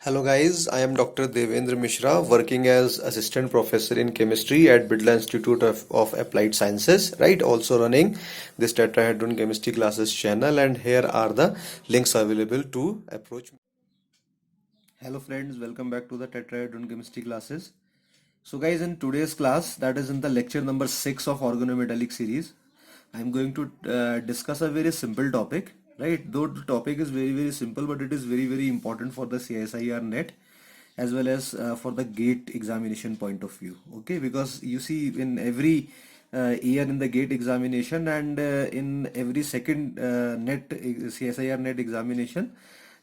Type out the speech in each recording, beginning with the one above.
Hello guys, I am Dr. Devendra Mishra, working as Assistant Professor in Chemistry at Bidla Institute of Applied Sciences, right? Also running this Tetrahedron Chemistry Classes channel, and here are the links available to approach me. Hello friends, welcome back to the Tetrahedron Chemistry Classes. So guys, in today's class, that is in the lecture number 6 of organometallic series, I'm going to discuss a very simple topic, right? Though the topic is very simple, but it is very important for the CSIR net as well as for the gate examination point of view. Okay, because you see in every year in the gate examination and in every second net CSIR net examination,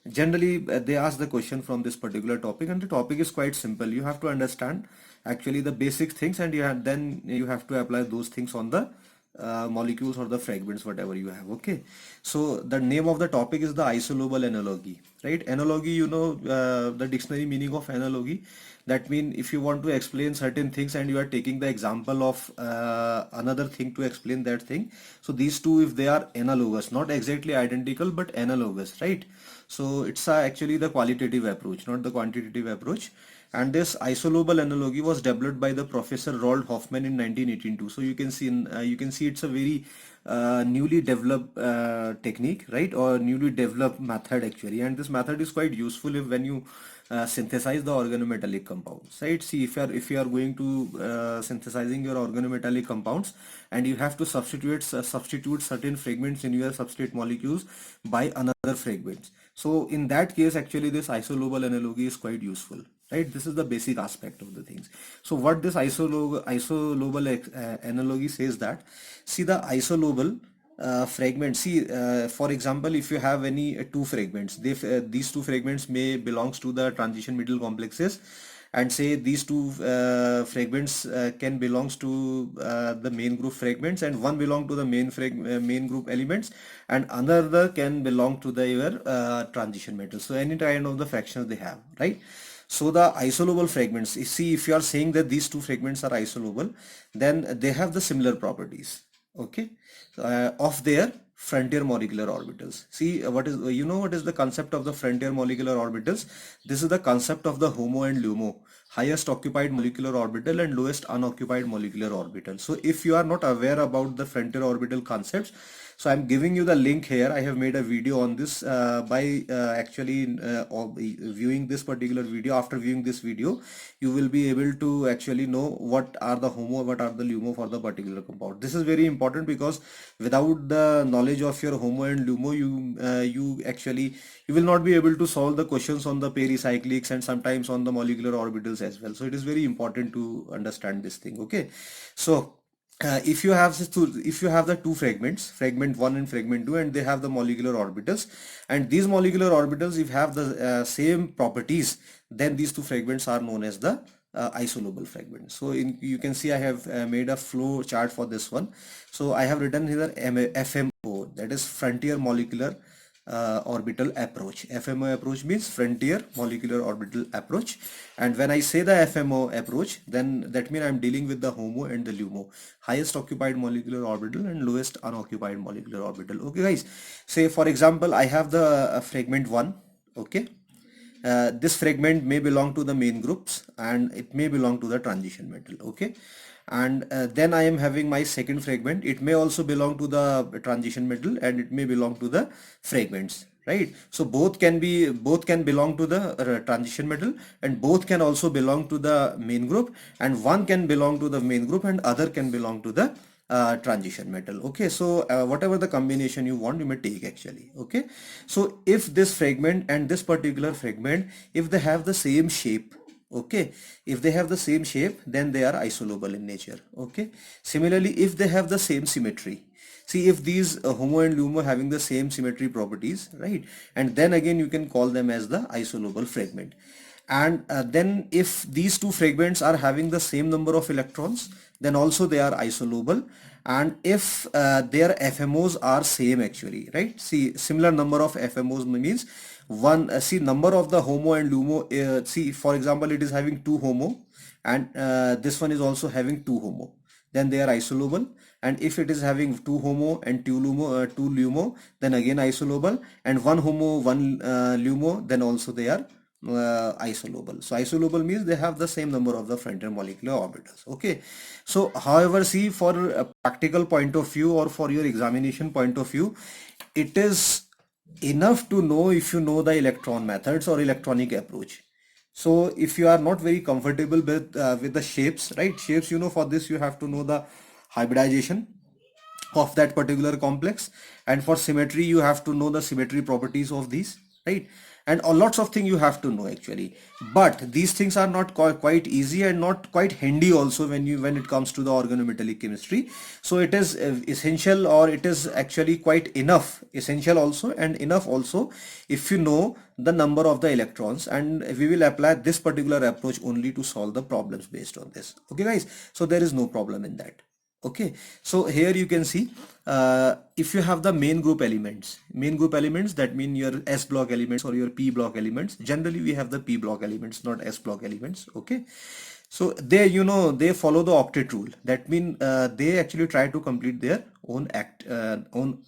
generally they ask the question from this particular topic, and the topic is quite simple. You have to understand actually the basic things, and then you have to apply those things on the molecules or the fragments, whatever you have. Okay, so the name of the topic is the isolobal analogy, right? Analogy, you know, the dictionary meaning of analogy, that means if you want to explain certain things and you are taking the example of another thing to explain that thing, so these two, if they are analogous, not exactly identical but analogous, right? So it's actually the qualitative approach, not the quantitative approach. And this isolobal analogy was developed by the Professor Roald Hoffman in 1982. So you can see it's a very newly developed technique, right, or newly developed method actually. And this method is quite useful if when you synthesize the organometallic compounds, right? See, if you are going to synthesizing your organometallic compounds, and you have to substitute certain fragments in your substrate molecules by another fragments. So in that case, actually, this isolobal analogy is quite useful, right? This is the basic aspect of the things. So what this isolobal analogy says that, see, the isolobal fragment, see, for example, if you have any two fragments, these two fragments may belongs to the transition metal complexes, and say these two fragments can belongs to the main group fragments, and one belong to the main group elements, and another can belong to the your transition metals. So any kind of the fractions they have, right? So the isolobal fragments, you see, if you are saying that these two fragments are isolobal, then they have the similar properties, okay, of their frontier molecular orbitals. See, what is, you know, what is the concept of the frontier molecular orbitals? This is the concept of the HOMO and LUMO, highest occupied molecular orbital and lowest unoccupied molecular orbital. So if you are not aware about the frontier orbital concepts, so I'm giving you the link here. I have made a video on this by actually viewing this particular video. After viewing this video, you will be able to actually know what are the HOMO, what are the LUMO for the particular compound. This is very important because without the knowledge of your HOMO and LUMO, you actually you will not be able to solve the questions on the pericyclics and sometimes on the molecular orbitals as well. So it is very important to understand this thing. Okay, so if you have the two fragments, fragment 1 and fragment 2, and they have the molecular orbitals, and these molecular orbitals if have the same properties, then these two fragments are known as the isolobal fragments. So you can see I have made a flow chart for this one. So I have written here FMO, that is frontier molecular orbital approach. FMO approach means frontier molecular orbital approach, and when I say the FMO approach, then that means I'm dealing with the HOMO and the LUMO, highest occupied molecular orbital and lowest unoccupied molecular orbital. Okay guys, say for example I have the fragment 1. Okay, this fragment may belong to the main groups and it may belong to the transition metal. Okay, and then I am having my second fragment. It may also belong to the transition metal and it may belong to the fragments, right? So both can belong to the transition metal, and both can also belong to the main group, and one can belong to the main group and other can belong to the transition metal. Okay, so whatever the combination you want, you may take actually. Okay, so if this fragment and this particular fragment, if they have the same shape, okay, if they have the same shape, then they are isolobal in nature. Okay, similarly, if they have the same symmetry, see, if these HOMO and LUMO having the same symmetry properties, right, and then again you can call them as the isolobal fragment. And then if these two fragments are having the same number of electrons, then also they are isolobal. And if their FMOs are same actually, right, see, similar number of FMOs means one, see, number of the HOMO and LUMO, see, for example, it is having two HOMO, and this one is also having two HOMO, then they are isolobal. And if it is having two HOMO and two LUMO, then again isolobal, and one HOMO, one LUMO, then also they are isolable. So isolable means they have the same number of the frontier molecular orbitals. Okay. So however, see, for a practical point of view or for your examination point of view, it is enough to know if you know the electron methods or electronic approach. So if you are not very comfortable with the shapes, right? Shapes, you know, for this you have to know the hybridization of that particular complex, and for symmetry you have to know the symmetry properties of these, right? And lots of things you have to know actually, but these things are not quite easy and not quite handy also when it comes to the organometallic chemistry. So it is essential, or it is actually quite enough, essential also and enough also, if you know the number of the electrons, and we will apply this particular approach only to solve the problems based on this. Okay guys, so there is no problem in that. Okay, so here you can see, if you have the main group elements, that mean your S block elements or your P block elements. Generally we have the P block elements, not S block elements. Okay, so they, you know, they follow the octet rule. That mean they actually try to complete their own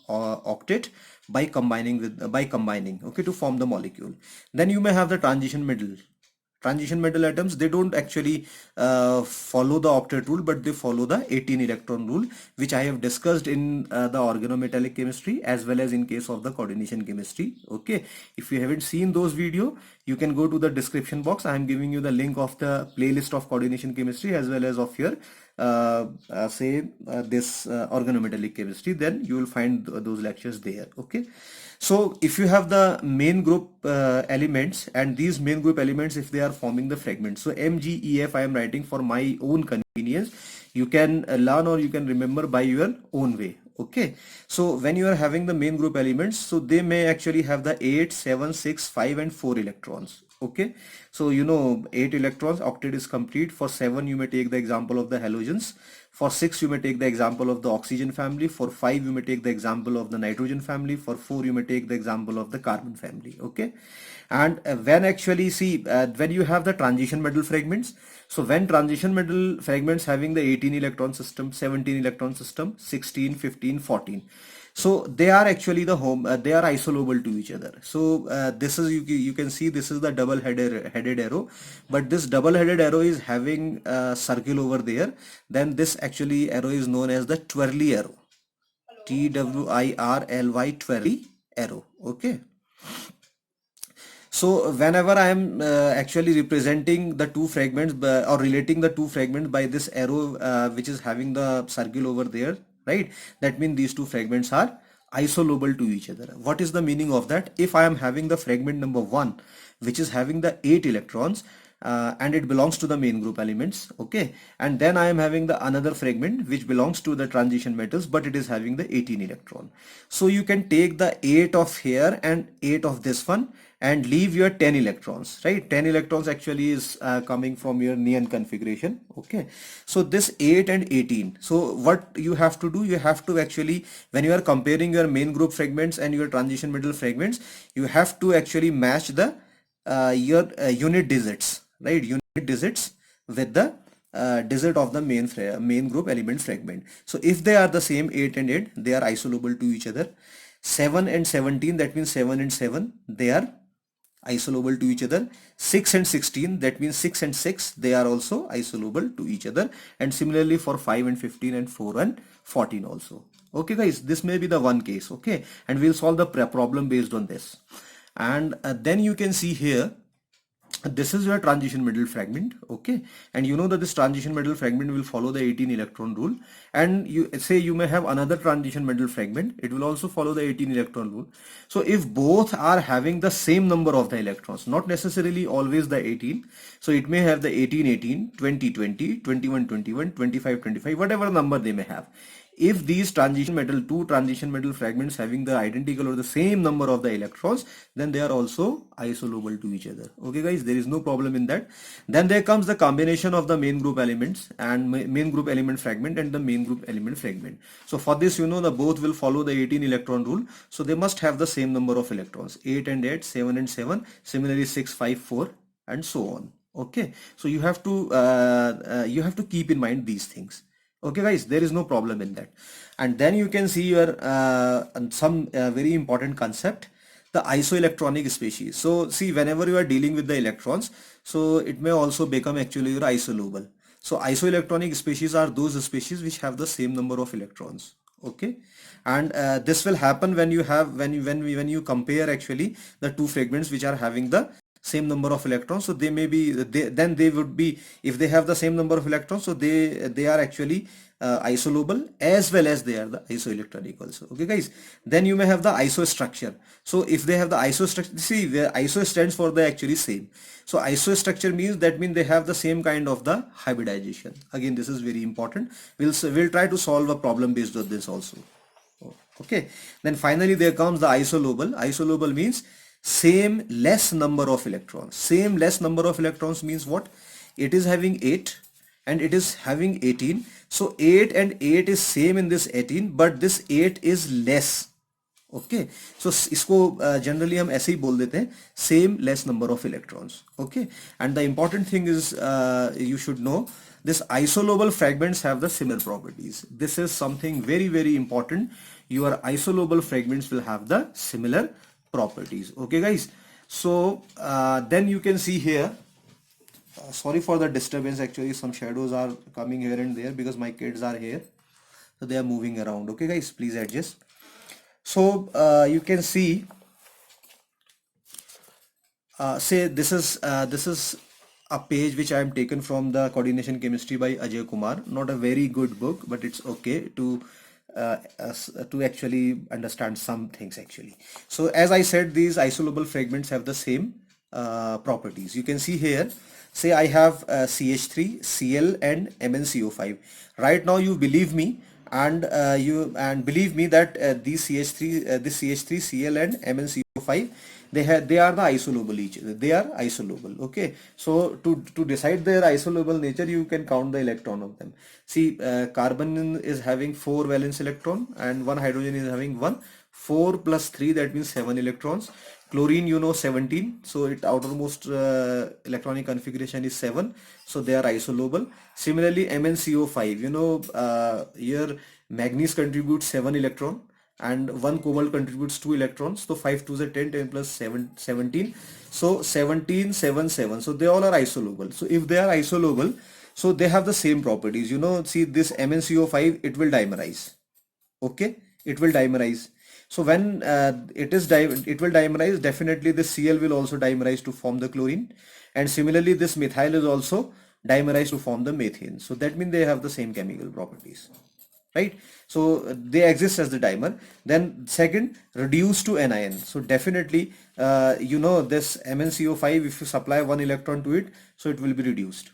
octet by combining, okay, to form the molecule. Then you may have the transition metal atoms. They don't actually follow the octet rule, but they follow the 18 electron rule, which I have discussed in the organometallic chemistry as well as in case of the coordination chemistry. Okay, if you haven't seen those video, you can go to the description box. I am giving you the link of the playlist of coordination chemistry as well as of your this organometallic chemistry. Then you will find those lectures there. Okay, so if you have the main group elements, and these main group elements, if they are forming the fragments, so MgEF I am writing for my own convenience. You can learn or you can remember by your own way. Okay, so when you are having the main group elements, so they may actually have the 8, 7, 6, 5 and 4 electrons. Okay, so you know, 8 electrons, octet is complete. For 7 you may take the example of the halogens. For 6 you may take the example of the oxygen family. For 5 you may take the example of the nitrogen family. For 4 you may take the example of the carbon family. Okay, and when actually see, when you have the transition metal fragments, so when transition metal fragments having the 18 electron system, 17 electron system, 16, 15, 14, so they are actually the they are isolable to each other. So this is, you can see, this is the double headed arrow, but this double headed arrow is having a circle over there. Then this actually arrow is known as the twirly arrow, TWIRLY, twirly arrow. Okay, so whenever I am actually representing the two fragments or relating the two fragments by this arrow which is having the circle over there, right? That means these two fragments are isolable to each other. What is the meaning of that? If I am having the fragment number 1 which is having the 8 electrons, and it belongs to the main group elements, okay, and then I am having the another fragment which belongs to the transition metals, but it is having the 18 electron. So you can take the 8 of here and 8 of this one and leave your 10 electrons, right? 10 electrons actually is coming from your neon configuration. Okay, so this 8 and 18, so what you have to do, you have to actually, when you are comparing your main group fragments and your transition metal fragments, you have to actually match the your unit digits, right? Unit digits with the digit of the main group element fragment. So if they are the same, 8 and 8, they are isolable to each other. 7 and 17, that means 7 and 7, they are isolable to each other. 6 and 16, that means 6 and 6, they are also isolable to each other. And similarly for 5 and 15 and 4 and 14 also. Okay guys, this may be the one case. Okay, and we'll solve the problem based on this. And then you can see here, this is your transition metal fragment. Okay, and you know that this transition metal fragment will follow the 18 electron rule, and you say you may have another transition metal fragment, it will also follow the 18 electron rule. So if both are having the same number of the electrons, not necessarily always the 18, so it may have the 18 18, 20 20, 21 21, 25 25, whatever number they may have. If these two transition metal fragments having the identical or the same number of the electrons, then they are also isolable to each other. Okay guys, there is no problem in that. Then there comes the combination of the main group elements and main group element fragment and the main group element fragment. So for this, you know, the both will follow the 18 electron rule, so they must have the same number of electrons, 8 and 8, 7 and 7, similarly 6 5 4 and so on. Okay, so you have to keep in mind these things. Okay guys, there is no problem in that. And then you can see your some very important concept, the isoelectronic species. So see, whenever you are dealing with the electrons, so it may also become actually your isolobal. So isoelectronic species are those species which have the same number of electrons. Okay, and this will happen when you have when you compare actually the two fragments which are having the same number of electrons. So they may be then they would be, if they have the same number of electrons, so they are actually isolobal as well as they are the isoelectronic also. Okay guys, then you may have the isostructure. So if they have the isostructure, see where iso stands for the actually same. So isostructure means that means they have the same kind of the hybridization. Again, this is very important. We'll try to solve a problem based on this also. Okay, then finally there comes the isolobal. Isolobal means same less number of electrons. Same less number of electrons means what? It is having 8 and it is having 18. So 8 and 8 is same in this 18, but this 8 is less. Okay so इसको generally हम ऐसे ही बोल देते हैं same less number of electrons. Okay, and the important thing is you should know this isolobal fragments have the similar properties. This is something very very important. Your isolobal fragments will have the similar properties. Okay guys, so then you can see here, sorry for the disturbance, actually some shadows are coming here and there because my kids are here, so they are moving around. Okay guys, please adjust. So you can see, say this is a page which I am taken from the Coordination Chemistry by Ajay Kumar. Not a very good book, but it's okay to actually understand some things actually. So as I said, these isolobal fragments have the same properties. You can see here, say I have CH3, Cl and MnCO5. Right now you believe me, and believe me that these CH3, this CH3, Cl and MnCO5, they are the isolobal each other. They are isolobal. Okay, so to decide their isolobal nature, you can count the electron of them. See, carbon is having 4 valence electron and one hydrogen is having 1. 4 plus 3, that means 7 electrons. Chlorine, you know, 17, so its outermost electronic configuration is 7, so they are isolobal. Similarly, MnCO5, you know, here manganese contributes 7 electron and 1 cobalt contributes 2 electrons, so 5 2 is 10, 10 plus 7 17, so 17 7 7, so they all are isolobal. So if they are isolobal, so they have the same properties. You know, see this MnCO5, it will dimerize. Okay, it will dimerize. So when it will dimerize, definitely this Cl will also dimerize to form the chlorine, and similarly this methyl is also dimerized to form the methane. So that means they have the same chemical properties, right? So they exist as the dimer. Then second, reduce to anion. So definitely you know, this MnCO5, if you supply 1 electron to it, so it will be reduced.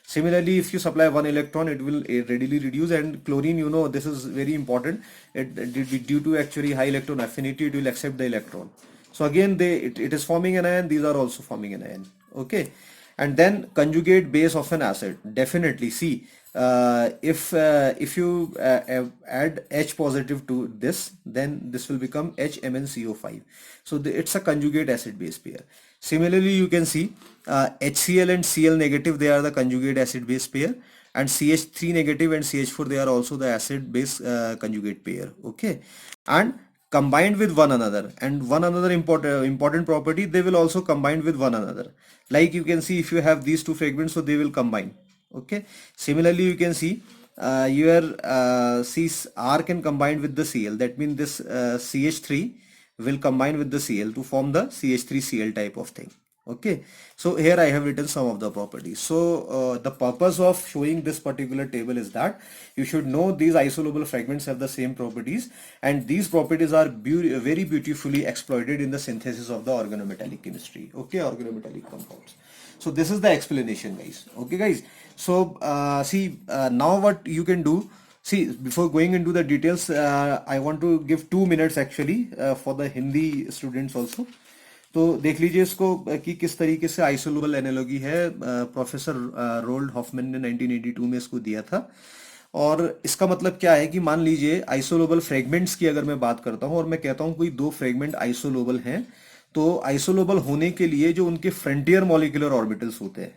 Similarly, if you supply 1 electron, it will readily reduce. And chlorine, you know, this is very important. Due to actually high electron affinity, it will accept the electron. So again, it is forming an ion. These are also forming an ion. Okay, and then conjugate base of an acid. Definitely, see, if you add H positive to this, then this will become HMnCO5. So it's a conjugate acid base pair. Similarly, you can see HCl and Cl negative, they are the conjugate acid base pair, and CH3 negative and CH4, they are also the acid base conjugate pair. Okay, and combined with one another, and one another important property, they will also combine with one another. Like you can see, if you have these two fragments, so they will combine. Okay, similarly you can see your R can combine with the Cl. That means this CH3 will combine with the Cl to form the CH3Cl type of thing. Okay, so here I have written some of the properties. So the purpose of showing this particular table is that you should know these isolobal fragments have the same properties, and these properties are very beautifully exploited in the synthesis of the organometallic chemistry. Okay, organometallic compounds. So this is the explanation, guys. Okay guys, so see, now what you can do, see, before going into the details, I want to give 2 minutes actually for the Hindi students also. तो देख लीजिए इसको कि किस तरीके से isolobal analogy है. Professor rolled Hoffmann ने 1982 में इसको दिया था. और इसका मतलब क्या है कि मान लीजिए आइसोलोबल फ्रेगमेंट्स की अगर मैं बात करता हूं और मैं कहता हूं कोई 2 फ्रेगमेंट आइसोलोबल हैं, तो आइसोलोबल होने के लिए जो उनके फ्रंटियर मॉलिक्यूलर ऑर्बिटल्स होते हैं,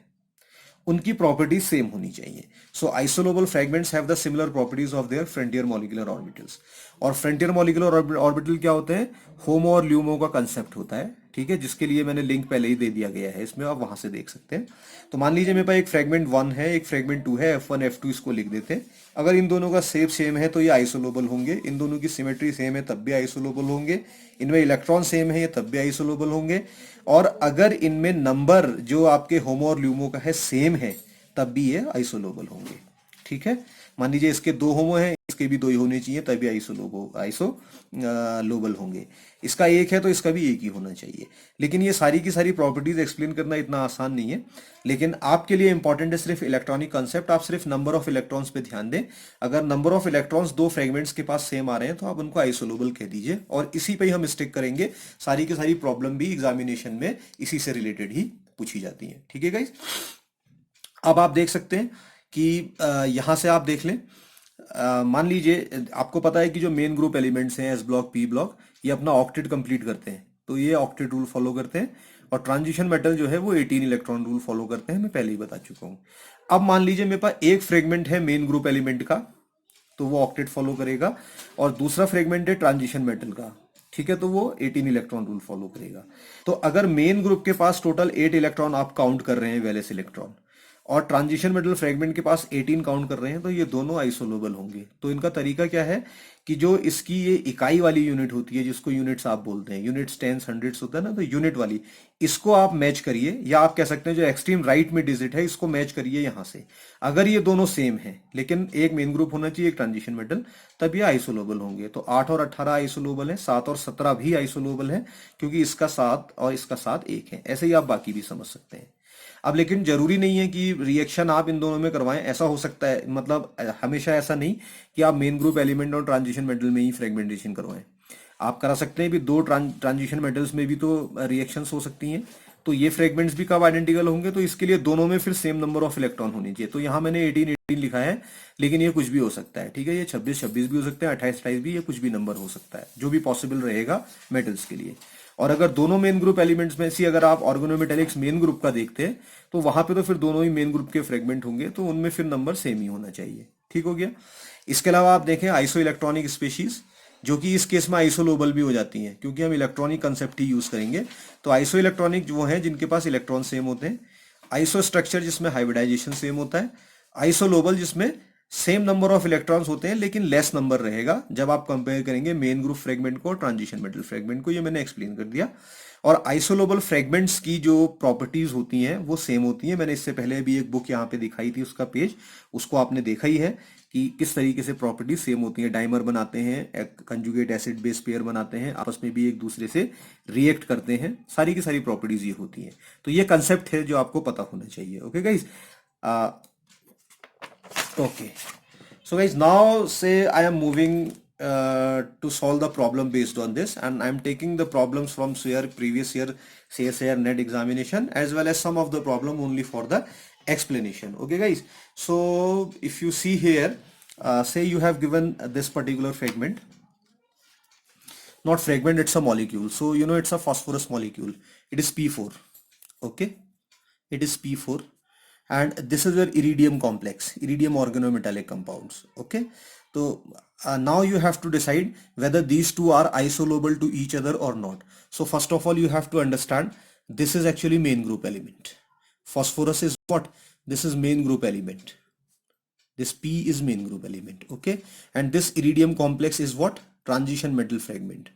उनकी प्रॉपर्टीज सेम होनी चाहिए. So isolobal fragments have the similar properties of their frontier molecular orbitals. और फ्रंटियर मॉलिक्यूलर ऑर्बिटल क्या होते हैं? होमो और ल्यूमो का कंसेप्ट होता है, ठीक है, जिसके लिए मैंने लिंक पहले ही दे दिया गया है इसमें, आप वहां से देख सकते हैं. तो मान लीजिए मेरे पास एक फ्रेगमेंट 1 है, एक फ्रेगमेंट 2 है, F1 F2 इसको लिख देते हैं. अगर इन दोनों का शेप सेम है तो ये आइसोलोबल होंगे, इन दोनों की सिमेट्री सेम है तब भी आइसोलोबल होंगे, इनमें इलेक्ट्रॉन सेम है ये तब भी आइसोलोबल होंगे. और अगर इनमें नंबर जो आपके होमो और ल्यूमो का है सेम है तब भी ये आइसोलोबल होंगे, ठीक है. मान लीजिए इसके 2 होमो हैं, इसके भी 2 ही होने चाहिए तभी आइसोलोबल होंगे. इसका 1 है तो इसका भी 1 ही होना चाहिए. लेकिन ये सारी की सारी प्रॉपर्टीज एक्सप्लेन करना इतना आसान नहीं है. लेकिन आपके लिए इंपॉर्टेंट है सिर्फ इलेक्ट्रॉनिक कंसेप्ट. आप सिर्फ नंबर ऑफ इलेक्ट्रॉन्स पे ध्यान दें. अगर नंबर ऑफ इलेक्ट्रॉन्स 2 फ्रेगमेंट्स के पास सेम आ रहे हैं तो आप उनको आइसोलोबल कह दीजिए, और इसी पे ही हम स्टिक करेंगे. सारी की सारी प्रॉब्लम भी एग्जामिनेशन में इसी से रिलेटेड ही पूछी जाती है, ठीक है गाइस. अब आप देख सकते हैं कि यहां से आप देख लें. मान लीजिए आपको पता है कि जो मेन ग्रुप एलिमेंट्स हैं एस ब्लॉक पी ब्लॉक, ये अपना ऑक्टेट कंप्लीट करते हैं, तो ये ऑक्टेट रूल फॉलो करते हैं. और ट्रांजिशन मेटल जो है वो 18 इलेक्ट्रॉन रूल फॉलो करते हैं, मैं पहले ही बता चुका हूं. अब मान लीजिए मेरे पास एक फ्रेगमेंट है मेन ग्रुप एलिमेंट का, तो वो ऑक्टेट फॉलो करेगा, और दूसरा फ्रेगमेंट है ट्रांजिशन मेटल का, ठीक है, तो वो 18 इलेक्ट्रॉन रूल फॉलो करेगा. तो अगर मेन ग्रुप के पास टोटल 8 इलेक्ट्रॉन आप काउंट कर रहे हैं वैलेंस इलेक्ट्रॉन, और ट्रांजिशन मेटल फ्रेगमेंट के पास 18 काउंट कर रहे हैं, तो ये दोनों आइसोलोबल होंगे. तो इनका तरीका क्या है कि जो इसकी ये इकाई वाली यूनिट होती है जिसको यूनिट्स आप बोलते हैं, यूनिट्स टेंस हंड्रेड्स होता है ना, तो यूनिट वाली इसको आप मैच करिए, या आप कह सकते हैं जो एक्सट्रीम राइट में डिजिट है इसको मैच करिए यहां से. अगर ये दोनों सेम है लेकिन एक मेन ग्रुप होना चाहिए एक ट्रांजिशन मेटल, तब ये आइसोलोबल होंगे. तो 8 और 18 आइसोलोबल है, 7 और 17 भी आइसोलोबल है, क्योंकि इसका 7 और इसका 7 एक है. ऐसे ही आप बाकी भी समझ सकते हैं. अब लेकिन जरूरी नहीं है कि रिएक्शन आप इन दोनों में करवाएं. ऐसा हो सकता है, मतलब हमेशा ऐसा नहीं कि आप मेन ग्रुप एलिमेंट और ट्रांजिशन मेटल में ही फ्रेगमेंटेशन करवाएं. आप करा सकते हैं भी, दो ट्रांजिशन मेटल्स में भी तो रिएक्शंस हो सकती हैं. तो ये फ्रेगमेंट्स भी कब आइडेंटिकल होंगे? तो इसके लिए दोनों में फिर सेम नंबर ऑफ इलेक्ट्रॉन होनी चाहिए. तो यहाँ मैंने 18 लिखा है, लेकिन ये कुछ भी हो सकता है, ठीक है. ये 26 भी हो सकता है, 28 भी, ये कुछ भी नंबर हो सकता है, जो भी पॉसिबल रहेगा मेटल्स के लिए. और अगर दोनों मेन ग्रुप एलिमेंट्स में से अगर आप ऑर्गेनोमेटेलिक्स मेन ग्रुप का देखते हैं तो वहां पे तो फिर दोनों ही मेन ग्रुप के फ्रेगमेंट होंगे, तो उनमें फिर नंबर सेम ही होना चाहिए, ठीक हो गया. इसके अलावा आप देखें आइसो इलेक्ट्रॉनिक स्पीशीज, जो कि इस केस में आइसोलोबल भी हो जाती हैं, क्योंकि हम इलेक्ट्रॉनिक कंसेप्ट ही यूज करेंगे. तो आइसो इलेक्ट्रॉनिक वो हैं जिनके पास इलेक्ट्रॉन सेम होते हैं. आइसो स्ट्रक्चर जिसमें हाइब्रिडाइजेशन सेम होता है. आइसोलोबल जिसमें सेम नंबर ऑफ इलेक्ट्रॉन्स होते हैं लेकिन लेस नंबर रहेगा जब आप कंपेयर करेंगे मेन ग्रुप फ्रेगमेंट को और ट्रांजिशन मेटल फ्रेगमेंट को. ये मैंने एक्सप्लेन कर दिया. और आइसोलोबल फ्रेगमेंट्स की जो प्रॉपर्टीज होती हैं वो सेम होती हैं. मैंने इससे पहले भी एक बुक यहाँ पे दिखाई थी, उसका पेज, उसको आपने देखा ही है कि किस तरीके से प्रॉपर्टीज सेम होती हैं. डाइमर बनाते हैं, कंजुगेट एसिड बेस पेयर बनाते हैं, आपस में भी एक दूसरे से रिएक्ट करते हैं, सारी की सारी प्रॉपर्टीज ये होती हैं. तो ये कंसेप्ट है जो आपको पता होना चाहिए. Okay guys, okay, so guys, now say I am moving to solve the problem based on this, and I am taking the problems from your previous year CSIR net examination as well as some of the problem only for the explanation. Okay guys, so if you see here, say you have given this particular fragment, not fragment, it's a molecule. So you know it's a phosphorus molecule, it is P4. Okay, it is P4, and this is your iridium complex, iridium organometallic compounds. Okay, so now you have to decide whether these two are isolobal to each other or not. So first of all you have to understand this is actually main group element. Phosphorus is what? This is main group element. This P is main group element. Okay, and this iridium complex is what? Transition metal fragment.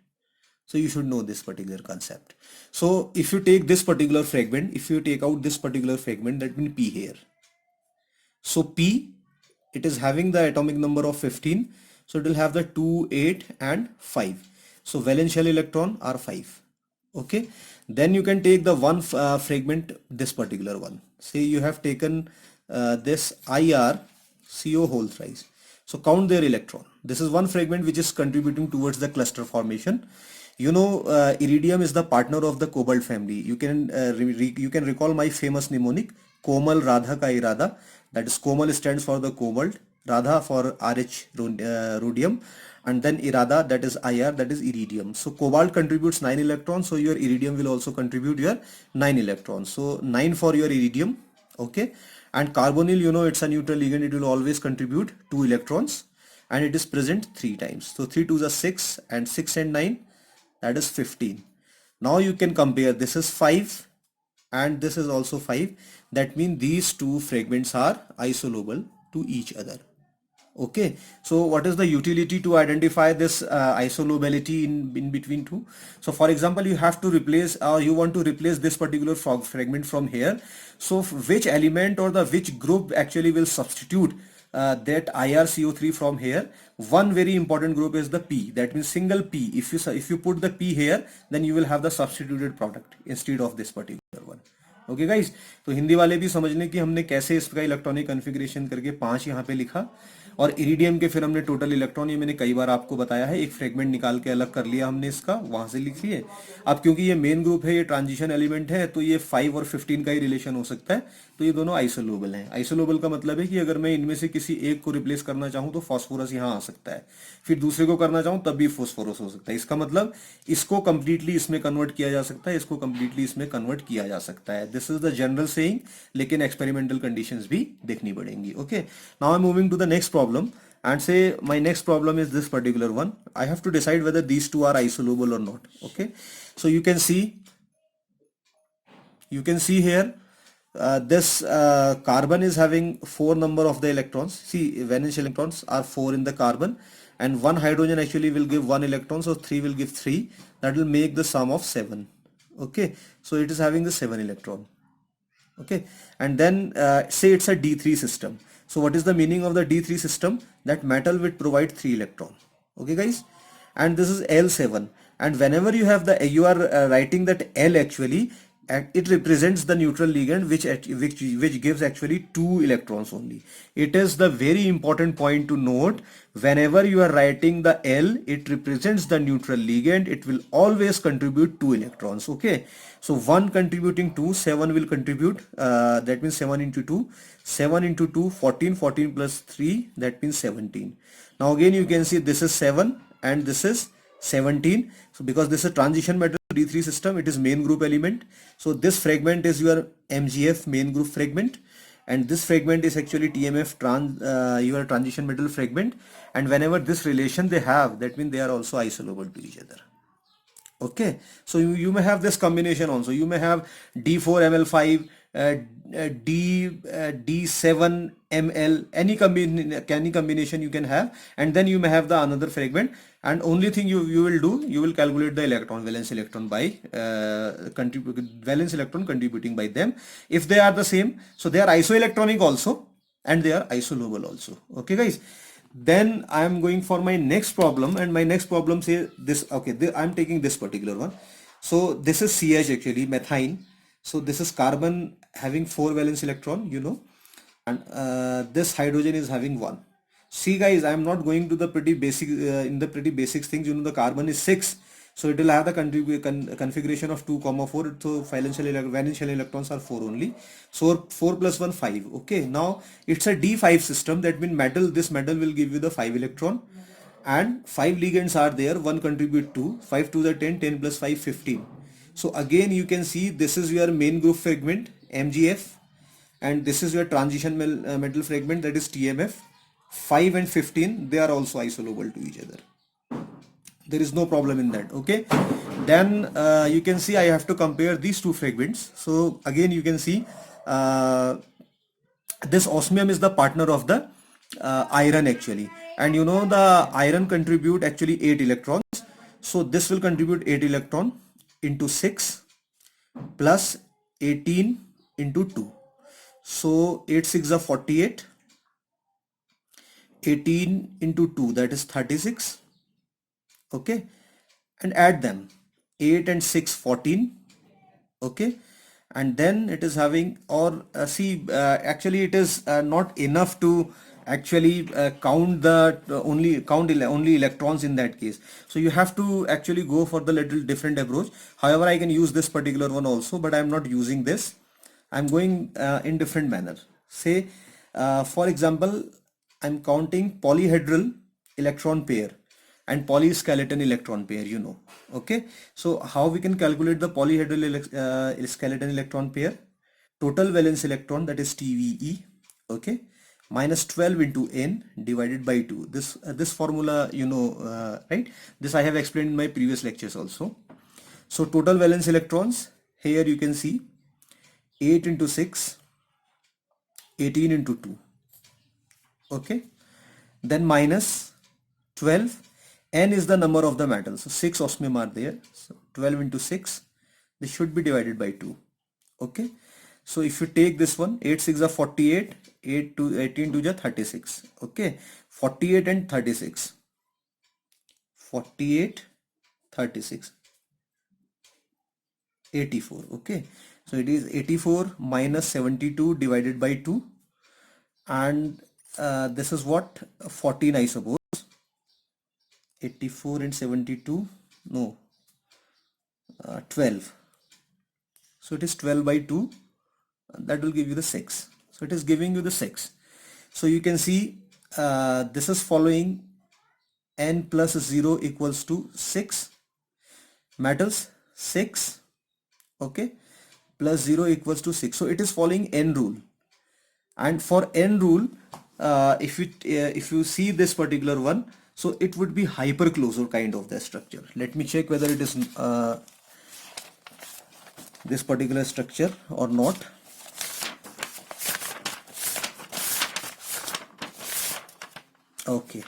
So you should know this particular concept. So if you take this particular fragment, if you take out this particular fragment, that means P here. So P, it is having the atomic number of 15. So it will have the 2, 8 and 5. So valence shell electron are 5. Okay. Then you can take the one fragment, this particular one. Say you have taken this IR CO whole thrice. So count their electron. This is one fragment which is contributing towards the cluster formation. You know, iridium is the partner of the cobalt family. You can recall my famous mnemonic, Komal Radha ka irada. That is, Komal stands for the cobalt, Radha for RH rhodium, and then irada, that is IR, that is iridium. So cobalt contributes 9 electrons, so your iridium will also contribute your 9 electrons. So 9 for your iridium, okay, And carbonyl, you know, it's a neutral ligand, it will always contribute 2 electrons, and it is present 3 times. So 3 2s are 6, and 6 and 9, that is 15. Now you can compare, this is 5 and this is also 5. That means these two fragments are isolable to each other. Okay, so what is the utility to identify this isolability in between two? So for example, you have to replace, or you want to replace this particular fragment from here. So which element or the which group actually will substitute that IrCO3 from here? One very important group is the P, that means single P. If you put the P here, then you will have the substituted product instead of this particular one. Okay guys, तो हिंदी वाले भी समझ लें कि हमने कैसे इसका electronic configuration करके 5 यहाँ पे लिखा, और इरिडियम के फिर हमने टोटल इलेक्ट्रॉन, ये मैंने कई बार आपको बताया है, एक फ्रेगमेंट निकाल के अलग कर लिया हमने इसका, वहां से लिख लिए। अब क्योंकि ये मेन ग्रुप है, ये ट्रांजिशन एलिमेंट है, तो ये 5 और 15 का ही रिलेशन हो सकता है, तो ये दोनों आइसोलोबल हैं। आइसोलोबल का मतलब है कि अगर मैं इनमें से किसी एक को रिप्लेस करना चाहूं तो फॉस्फोरस यहाँ आ सकता है, फिर दूसरे को करना चाहूं तब भी फॉस्फोरस हो सकता है। इसका मतलब इसको कंप्लीटली इसमें कन्वर्ट किया जा सकता है, इसको कंप्लीटली इसमें कन्वर्ट किया जा सकता है। This is the general saying, लेकिन एक्सपेरिमेंटल कंडीशंस भी देखनी पड़ेंगी। Okay, now I am moving to the next problem, and say my next problem is this particular one. I have to decide whether these two are isolable or not. Okay, so you can see here this carbon is having 4 number of the electrons. See, valence electrons are 4 in the carbon, and one hydrogen actually will give 1 electron, so 3 will give 3. That will make the sum of 7. Okay, so it is having the 7 electron. Okay, and then say it's a D3 system. So what is the meaning of the D3 system? That metal will provide 3 electron. Okay guys, and this is L7, and whenever you have the, you are writing that L actually, it represents the neutral ligand which gives actually 2 electrons only. It is the very important point to note, whenever you are writing the L, it represents the neutral ligand, it will always contribute 2 electrons. Okay, so 1 contributing 2, 7 will contribute, that means 7 into 2, 7 into 2, 14, 14 plus 3, that means 17. Now again you can see this is 7 and this is 17. So because this is a transition metal D3 system, it is main group element. So this fragment is your MgF main group fragment, and this fragment is actually TMF your transition metal fragment. And whenever this relation they have, that means they are also isolable to each other. Okay, so you may have this combination also. You may have D4Ml5, D7Ml, any combination you can have, and then you may have the another fragment, and only thing you will do, you will calculate the electron, valence electron by valence electron contributing by them. If they are the same, so they are isoelectronic also and they are isolable also. Okay guys, then I am going for my next problem, and my next problem says this. Okay, I am taking this particular one. So this is CH actually, methine. So this is carbon having 4 valence electron, you know, and this hydrogen is having 1. See guys, I am not going to the pretty basic in the pretty basic things. You know, the carbon is 6, so it will have the configuration of 2, 4. So valence electrons are 4 only. So 4 plus 1, 5. Okay, now it's a D5 system. That means this metal will give you the 5 electron, and 5 ligands are there. 1 contribute 2, 5 to the 10, 10 plus 5, 15. So again you can see this is your main group fragment MgF, and this is your transition metal fragment, that is TMF. 5 and 15, they are also isolable to each other. There is no problem in that. Okay, then you can see I have to compare these two fragments. So again you can see this osmium is the partner of the iron actually, and you know the iron contribute actually 8 electrons. So this will contribute 8 electron into 6 plus 18 into 2. So 8 6 are 48, 18 into 2, that is 36. Okay, and add them, 8 and 6 14. Okay, and then it is having, or actually it is not enough to actually count the only electrons in that case. So you have to actually go for the little different approach. However, I can use this particular one also, but I am not using this. I am going in different manner. Say for example, I am counting polyhedral electron pair and polyskeleton electron pair, you know. Okay, so how we can calculate the polyhedral skeleton electron pair? total valence electron, that is TVE, okay, minus 12 into n divided by 2. This formula, you know, right? This I have explained in my previous lectures also. So total valence electrons, here you can see 8 into 6, 18 into 2, okay, then minus 12, n is the number of the metals, so 6 osmium are there, so 12 into 6, this should be divided by 2, okay. So if you take this one, 8 6 are 48, 8 to 18 to 36, okay, 48 and 36, 48, 36, 84, okay. So it is 84 minus 72 divided by 2, and this is what, 14 I suppose. 84 and 72, no, 12. So it is 12 by 2, that will give you the 6. So it is giving you the 6. So you can see this is following n plus 0 equals to 6, metals 6, okay, plus 0 equals to 6. So it is following n rule, and for n rule, if you see this particular one, so it would be hyperclosure kind of the structure. Let me check whether it is this particular structure or not. Okay,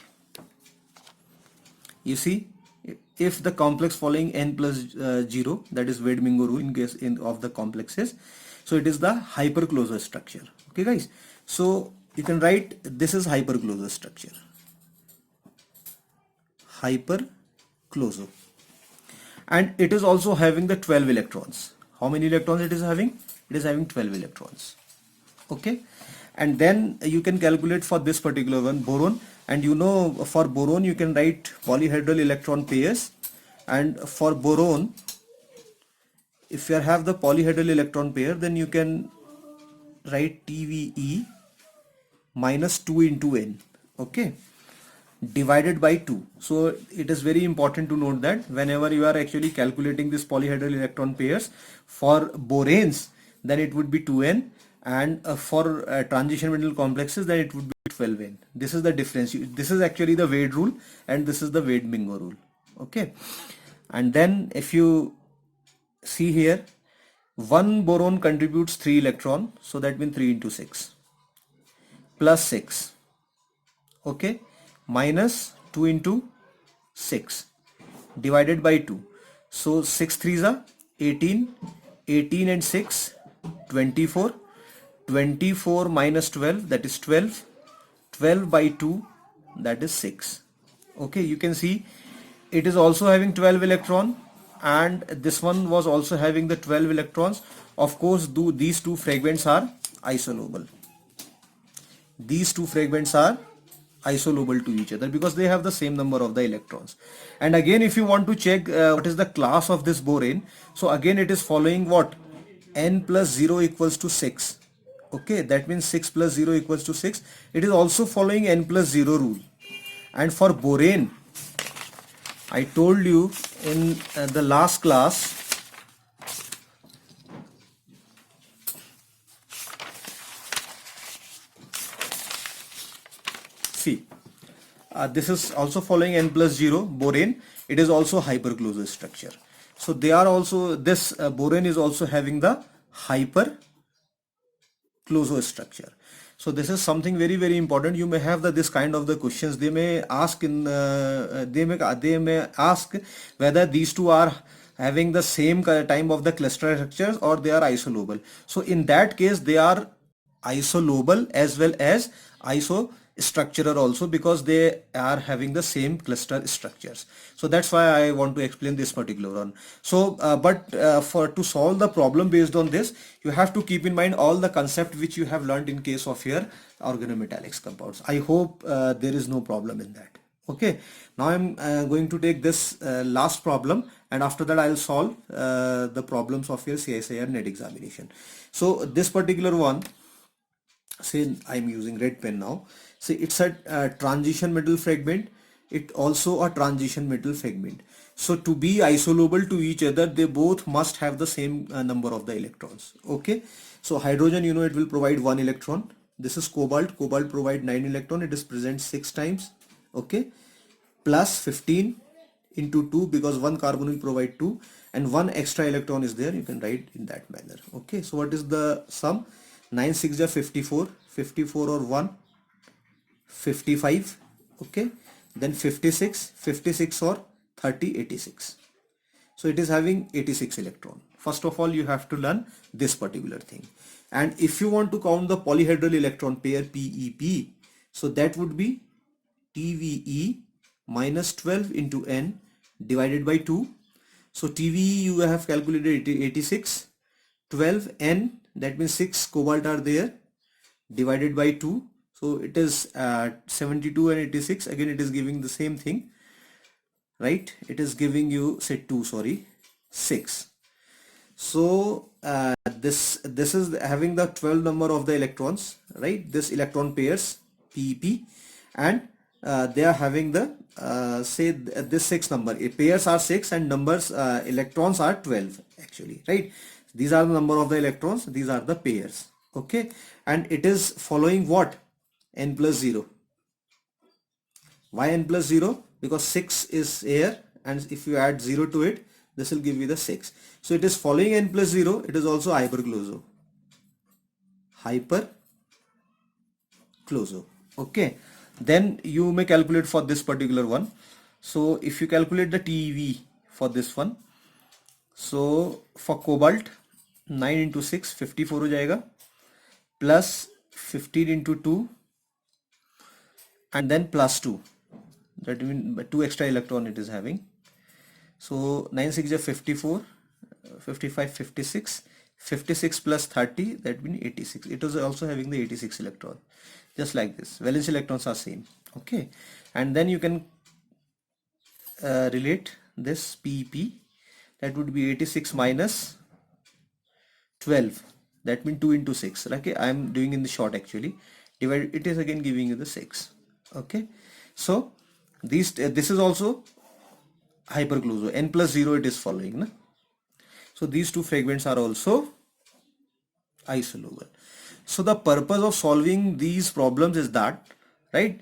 you see, if the complex following n plus 0, that is Wade-Mingo rule in case of the complexes, so it is the hyperclosure structure, okay guys. So you can write this is hyperclosure structure, hyperclosure, and it is also having the 12 electrons. How many electrons it is having? It is having 12 electrons, okay. And then you can calculate for this particular one, boron, and you know, for boron you can write polyhedral electron pairs, and for boron, if you have the polyhedral electron pair, then you can write TVE minus 2 into n, okay, divided by 2. So it is very important to note that whenever you are actually calculating this polyhedral electron pairs for boranes, then it would be 2n, and for transition metal complexes, then it would be 12n. This is the difference. This is actually the Wade rule, and this is the Wade-Mingo rule, okay. And then if you see here, one boron contributes 3 electron, so that means 3 into 6 plus 6, okay, minus 2 into 6 divided by 2. So 6 threes are 18, 18 and 6, 24, 24 minus 12, that is 12, 12 by 2, that is 6, okay. You can see it is also having 12 electron, and this one was also having the 12 electrons. Of course, these two fragments are isolable. These two fragments are isolable to each other because they have the same number of the electrons. And again, if you want to check what is the class of this borane, so again it is following what, n plus 0 equals to 6, okay, that means 6 plus 0 equals to 6. It is also following n plus 0 rule. And for borane, I told you in the last class, see, this is also following n plus 0 borane. It is also hyperclosure structure. So they are also, this borane is also having the hyperclosure structure. So this is something very, very important. You may have this kind of the questions. They may ask in they may ask whether these two are having the same type of the cluster structures or they are isolable. So in that case, they are isolable as well as isostructural also, because they are having the same cluster structures. So that's why I want to explain this particular one. So for to solve the problem based on this, you have to keep in mind all the concept which you have learned in case of your organometallics compounds. I hope there is no problem in that. Okay, now I'm going to take this last problem, and after that I'll solve the problems of your CSIR net examination. So this particular one, say I'm using red pen now. See, it's a transition metal fragment it also a transition metal fragment. So to be isolable to each other, they both must have the same number of the electrons. Okay, so hydrogen, you know, it will provide 1 electron. This is cobalt. Cobalt provide 9 electron. It is present 6 times. Okay, plus 15 into 2, because one carbon will provide 2 and one extra electron is there. You can write in that manner. Okay, so what is the sum? 9 6 are 54, 54 or 1, 55. Okay, then 56, 56 or 30, 86. So it is having 86 electron. First of all, you have to learn this particular thing. And if you want to count the polyhedral electron pair PEP, so that would be TVE minus 12 into N divided by 2. So TVE you have calculated 86, 12 N, that means 6 cobalt are there, divided by 2. So it is 72 and 86. Again it is giving the same thing, right? It is giving you, say 2, sorry, 6. So this is having the 12 number of the electrons, right? This electron pairs PEP, and they are having the this 6 number. Pairs are 6 and numbers electrons are 12 actually, right? These are the number of the electrons, these are the pairs. Okay, and it is following what? N plus 0. Why n plus 0? Because 6 is here, and if you add 0 to it, this will give you the 6. So it is following n plus 0. It is also hypercloso. Hypercloso. Okay. Then you may calculate for this particular one. So if you calculate the TeV for this one, so for cobalt 9 into 6 54 हो जाएगा, plus 15 into 2 and then plus 2, that means 2 extra electron it is having. So 9 6 is 54, 55, 56, 56 plus 30, that means 86. It is also having the 86 electron, just like this. Valence electrons are same. Okay, and then you can relate this PEP, that would be 86 minus 12, that means 2 into 6. Okay, I am doing in the short actually. Divide, it is again giving you the 6. Okay, so this is also hypercloso. N plus 0 it is following, na? So these two fragments are also isolable. So the purpose of solving these problems is that, right,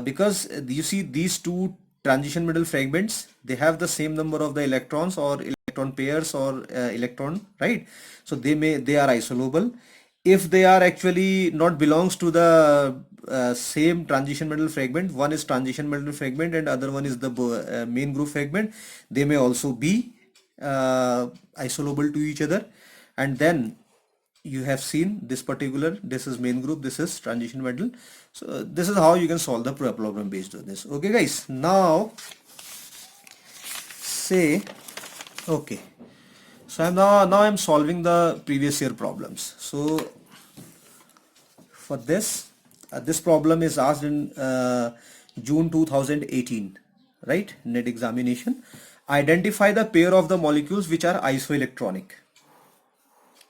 because you see these two transition metal fragments, they have the same number of the electrons or electron pairs or electron, right? So they are isolable. If they are actually not belongs to the same transition metal fragment, one is transition metal fragment and other one is the main group fragment, they may also be isolable to each other. And then you have seen this particular, this is main group, this is transition metal. So this is how you can solve the problem based on this. Okay guys, now say, okay, so I'm solving the previous year problems. So for this this problem is asked in June 2018, right? NET examination. Identify the pair of the molecules which are isoelectronic,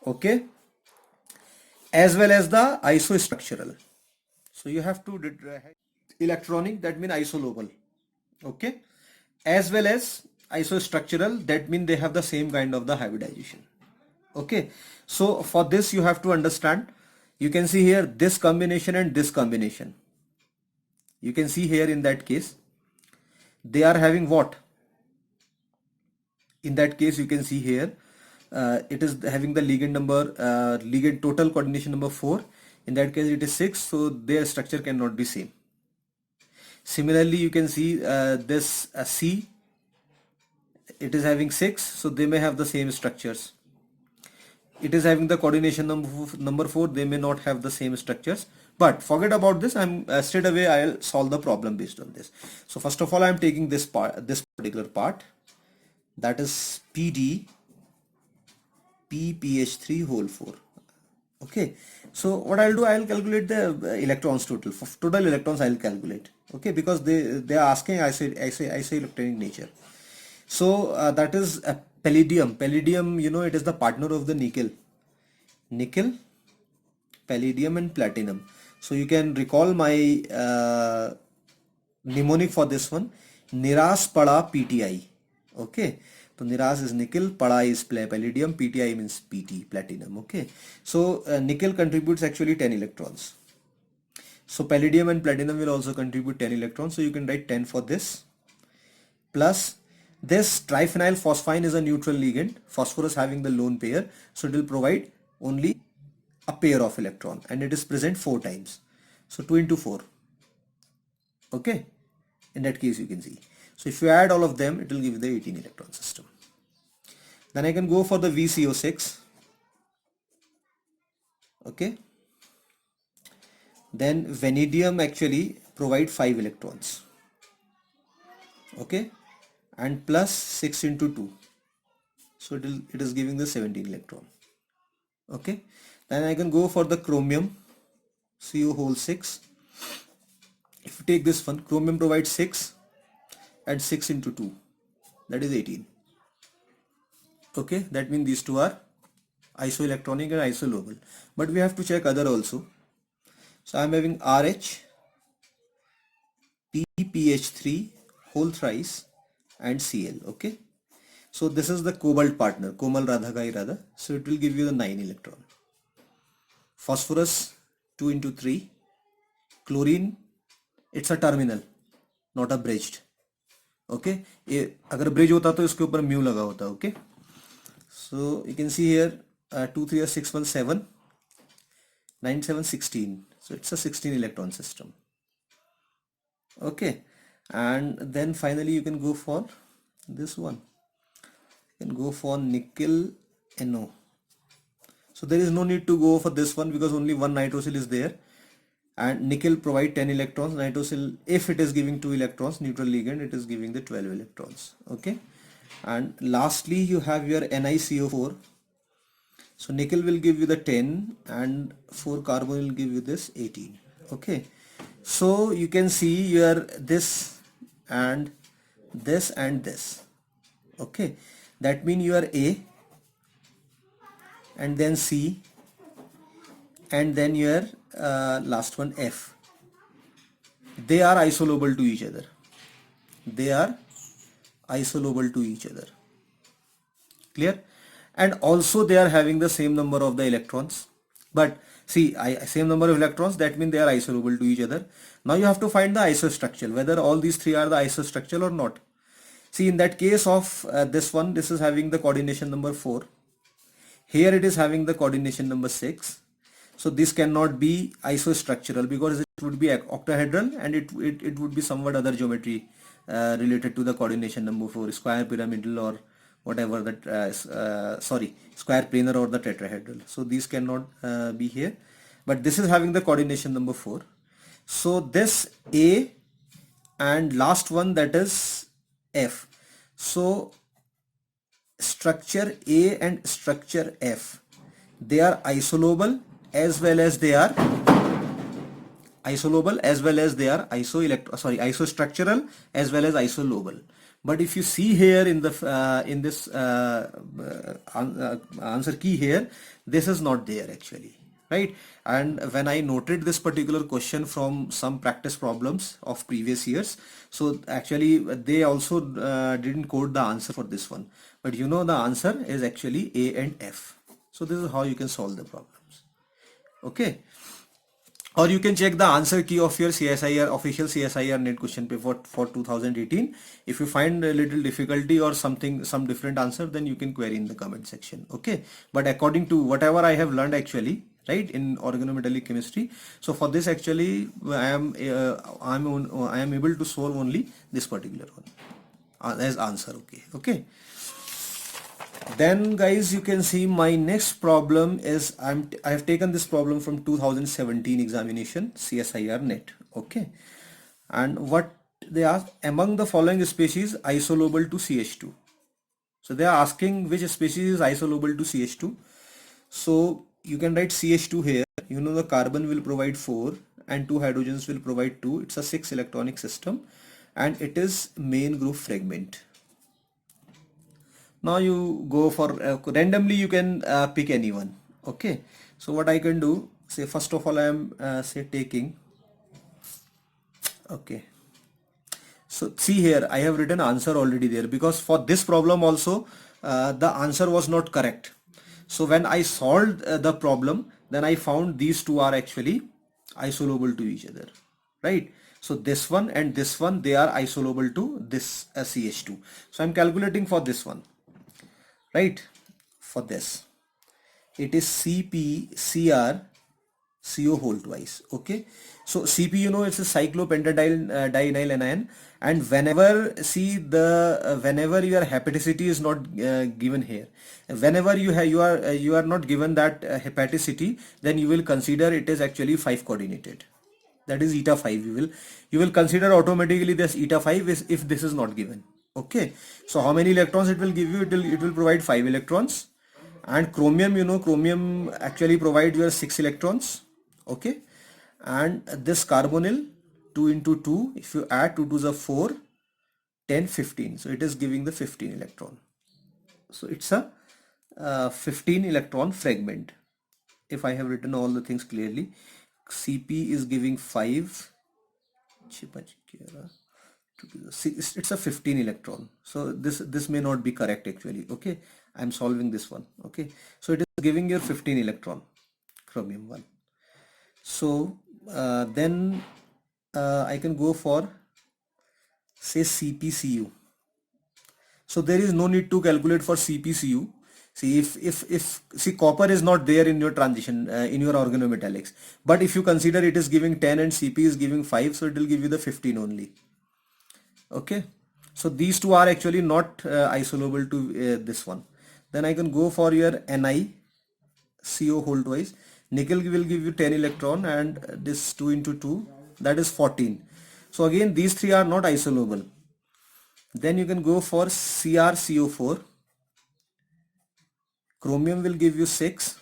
okay, as well as the isostructural. So you have to electronic, that means isolable, okay, as well as isostructural, that means they have the same kind of the hybridization. Okay, so for this you have to understand, you can see here this combination and this combination. You can see here in that case they are having what? In that case you can see here it is having the ligand number, ligand total coordination number 4. In that case it is 6, so their structure cannot be same. Similarly you can see this C, it is having 6, so they may have the same structures. It is having the coordination number 4, they may not have the same structures. But forget about this, I'm straight away I'll solve the problem based on this. So first of all I'm taking this part, this particular part, that is PD PPH3 whole 4. Okay, so what I'll do, I'll calculate the electrons total. For total electrons I'll calculate, okay, because they are asking I say electronic nature. So that is palladium. Palladium, you know, it is the partner of the nickel, palladium and platinum. So you can recall my mnemonic for this one, Niras Pada PTI. Okay, so Niras is nickel, Pada is palladium, PTI means PT, platinum. Okay, so nickel contributes actually 10 electrons. So palladium and platinum will also contribute 10 electrons. So you can write 10 for this. Plus this triphenyl phosphine is a neutral ligand, phosphorus having the lone pair, so it will provide only a pair of electron, and it is present 4 times. So 2 into 4. Okay, in that case you can see. So if you add all of them, it will give you the 18 electron system. Then I can go for the VCO6. Okay, then vanadium actually provide 5 electrons. Okay, and plus 6 into 2, so it is giving the 17 electron. Okay, then I can go for the chromium, CO whole 6. If you take this one, chromium provides 6 and 6 into 2, that is 18. Okay, that means these two are isoelectronic and isolobal, but we have to check other also. So I am having RH, PPH3 whole thrice and Cl. Okay, so this is the cobalt partner, Komal Radha Kai Radha, so it will give you the 9 electron. Phosphorus 2 into 3, chlorine, it's a terminal, not a bridged. Okay, अगर bridge होता तो इसके ऊपर mu लगा होता. Okay, so you can see here 2 3 6 1 7 9 7 16, so it's a 16 electron system. Okay, and then finally you can go for this one, you can go for nickel NO. So there is no need to go for this one because only one nitrosyl is there, and nickel provide 10 electrons, nitrosyl, if it is giving 2 electrons, neutral ligand, it is giving the 12 electrons. Okay, and lastly you have your NiCO4. So nickel will give you the 10 and 4 carbon will give you this 18. Okay, so you can see your this and this and this. Okay, that means your A and then C and then your last one F. They are isolobal to each other. They are isolobal to each other. Clear? And also they are having the same number of the electrons. But see, same number of electrons, that means they are isolobal to each other. Now you have to find the isostructure, whether all these three are the isostructure or not. See, in that case of this one, this is having the coordination number 4. Here it is having the coordination number 6. So this cannot be isostructural because it would be octahedral and it would be somewhat other geometry related to the coordination number 4, square pyramidal or whatever that square planar or the tetrahedral. So these cannot be here, but this is having the coordination number 4. So this A and last one, that is F. So structure A and structure F, they are isolobal as well as they are isostructural as well as isolobal. But if you see here in the in this answer key here, this is not there actually, right? And when I noted this particular question from some practice problems of previous years, so actually they also didn't code the answer for this one, but you know the answer is actually A and F. So this is how you can solve the problems. Okay, or you can check the answer key of your CSIR official CSIR net question paper for 2018. If you find a little difficulty or something, some different answer, then you can query in the comment section. Okay, but according to whatever I have learned actually, right, in organometallic chemistry, so for this actually I am able to solve only this particular one as answer. Okay. Then guys, you can see my next problem is I have taken this problem from 2017 examination CSIR net. Okay, and what they ask, among the following species isolobal to CH2. So they are asking which species is isolobal to CH2. So you can write CH2 here. You know the carbon will provide 4 and 2 hydrogens will provide 2. It's a 6 electronic system and it is main group fragment. Now you go for randomly, you can pick anyone. Okay, so what I can do, say first of all I am say taking, okay, So see here, I have written answer already there, because for this problem also the answer was not correct. So when I solved the problem, then I found these two are actually isolable to each other, right? So this one and this one, they are isolable to this CH2. So I'm calculating for this one, right? For this, it is CpCr CO whole twice. Okay, so Cp, you know, it's a cyclopentadiene dienyl anion, and whenever see the whenever your hepaticity is not given here, whenever you are not given that hepaticity, then you will consider it is actually 5 coordinated, that is eta 5. You will consider automatically this eta 5 is if this is not given. Okay, so how many electrons it will give you? It will provide 5 electrons. And chromium, you know, chromium actually provides your 6 electrons. Okay, and this carbonyl, 2 into 2, if you add 2 to the 4, 10, 15, so it is giving the 15 electron. So it's a 15 electron fragment. If I have written all the things clearly, Cp is giving 5, it's a 15 electron. So this may not be correct actually. Okay, I'm solving this one. Okay, so it is giving you 15 electron, chromium 1. So then I can go for, say, CpCu. So there is no need to calculate for CpCu. See, if see, copper is not there in your transition in your organometallics, but if you consider it is giving 10 and Cp is giving 5, so it will give you the 15 only. Okay, so these two are actually not isolable to this one. Then I can go for your NiCO whole twice. Nickel will give you 10 electron, and this 2 into 2, that is 14. So again these three are not isolable. Then you can go for CrCO4. Chromium will give you 6,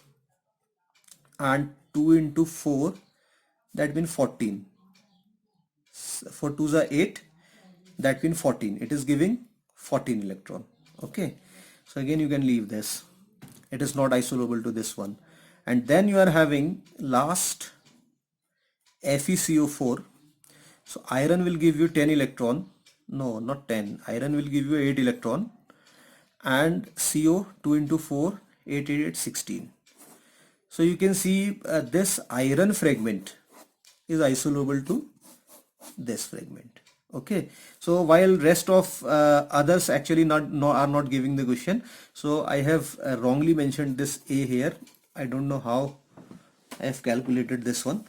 and 2 into 4, that means 14. For 2 is 8, that means 14. It is giving 14 electron. Okay, so again you can leave this, it is not isolable to this one. And then you are having last FeCO4. So iron will give you 10 electron, no, not 10, iron will give you 8 electron, and CO, 2 into 4, 8, 8, 8, 16. So you can see this iron fragment is isolable to this fragment. Okay, so while rest of others actually are not giving the question, so I have wrongly mentioned this A here. I don't know how I have calculated this one,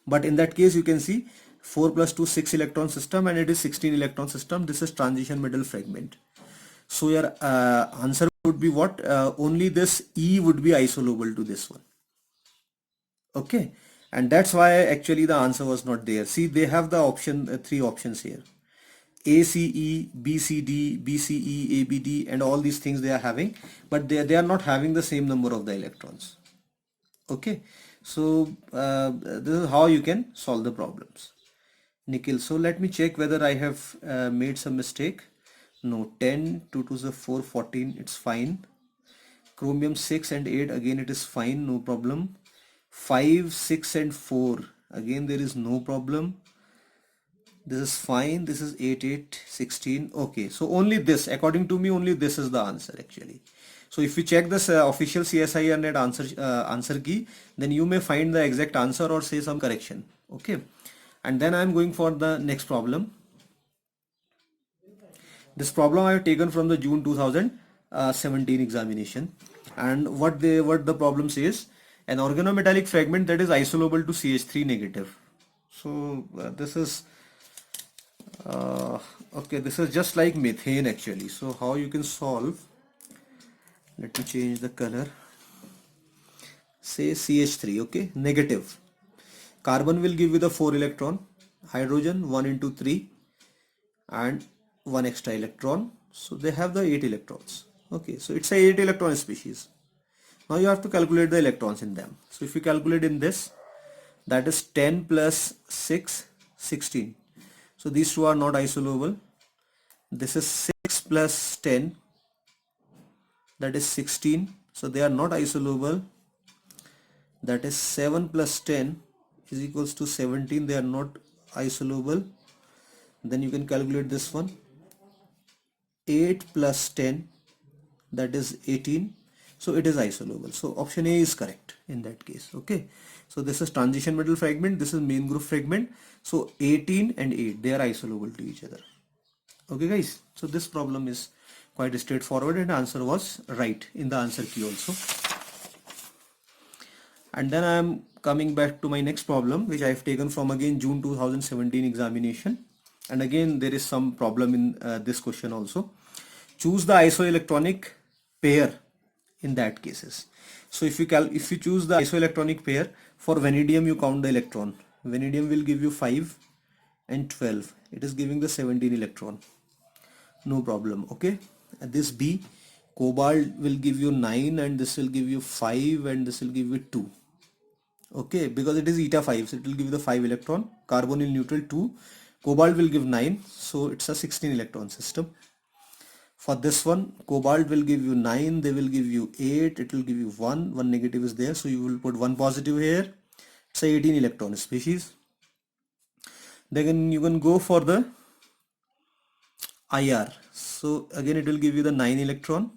but in that case you can see 4 plus 2, 6 electron system, and it is 16 electron system. This is transition metal fragment. So your answer would be what? Only this E would be isolable to this one. Okay, and that's why actually the answer was not there. See, they have the option, 3 options here: ACE, BCD, BCE, ABD, and all these things they are having, but they are not having the same number of the electrons. Okay, so this is how you can solve the problems. Nickel, so let me check whether I have made some mistake. No, 10, 2 to the 4, 14, it's fine. Chromium 6 and 8, again it is fine, no problem. 5, 6 and 4, again there is no problem. This is fine, this is 8, 8, 16. Okay, so only this, according to me, only this is the answer actually. So if you check this official CSIR.net answer key, then you may find the exact answer or say some correction. Okay, and then I am going for the next problem. This problem I have taken from the June 2017 examination, and what the problem says: an organometallic fragment that is isolable to CH3 negative. So this is okay, this is just like methane actually. So how you can solve? Let me change the color. Say CH3, okay, negative. Carbon will give you the 4 electron, hydrogen 1 into 3, and 1 extra electron. So they have the 8 electrons. Okay, so it's a 8 electron species. Now you have to calculate the electrons in them. So if you calculate in this, that is 10 plus 6, 16. So these two are not isolable. This is 6 plus 10, that is 16. So they are not isolable. That is 7 plus 10 is equals to 17. They are not isolable. then you can calculate this one. 8 plus 10, that is 18. So it is isolable. So option A is correct in that case. Okay, so this is transition metal fragment, this is main group fragment. So 18 and 8, they are isolable to each other. Okay guys, so this problem is quite straightforward and answer was right in the answer key also. And then I am coming back to my next problem, which I have taken from again June 2017 examination. And again there is some problem in this question also. Choose the isoelectronic pair in that cases. So if you choose the isoelectronic pair, for vanadium you count the electron. Vanadium will give you 5 and 12. It is giving the 17 electron. No problem. Okay, and this B, cobalt will give you 9 and this will give you 5 and this will give you 2. Okay, because it is eta 5, so it will give the 5 electron. Carbonyl neutral 2, cobalt will give 9, so it's a 16 electron system. For this one, cobalt will give you 9, they will give you 8, it will give you 1 negative is there, so you will put 1 positive here. It's a 18 electron species. Then you can go for the IR. So again it will give you the 9 electron.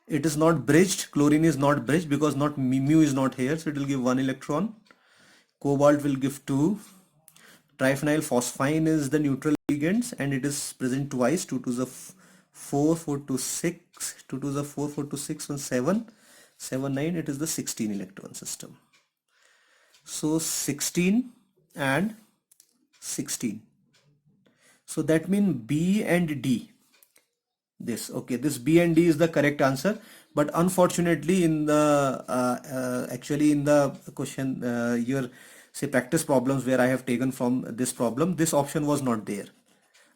It is not bridged, chlorine is not bridged because not mu is not here, so it will give 1 electron. Cobalt will give 2. Triphenyl phosphine is the neutral ligands and it is present twice, 2 to the 4, 4 to 6, 2 to the 4, 4 to 6, 1, 7, 7, 9, it is the 16 electron system. So 16 and 16. So that means B and D. This, okay, this B and D is the correct answer, but unfortunately in the actually in the question your say practice problems where I have taken from this problem, this option was not there.